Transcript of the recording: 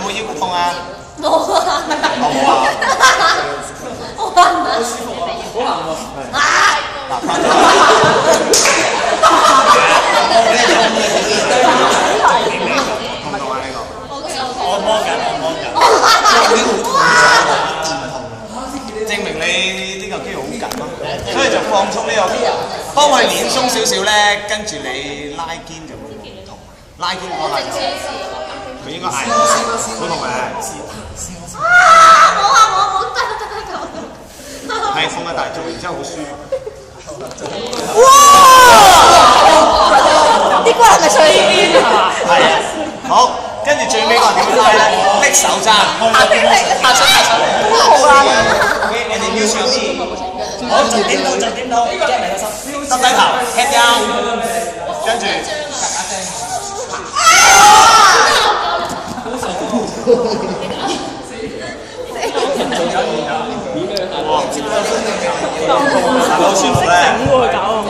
冇腰骨痛啊？冇啊！冇啊！好難啊！好舒服啊，好難喎。嗱，翻咗。痛到啊呢個！按摩緊，按摩緊。呢個好痛，證明你呢個肌肉好緊咯，所以就放鬆呢個肌肉，幫佢攣鬆少少咧，跟住你拉肩就會冇痛。拉肩嗰下佢應該嗌好痛嘅。冇得，係放喺大做，然之後好舒服。哇！呢個係咪最邊啊？係啊，好，跟住最尾嗰個點拉咧？拎手踭，下出。好啊！你哋要上啲，好，重點到，重點到，低頭 head down， 跟住。仲有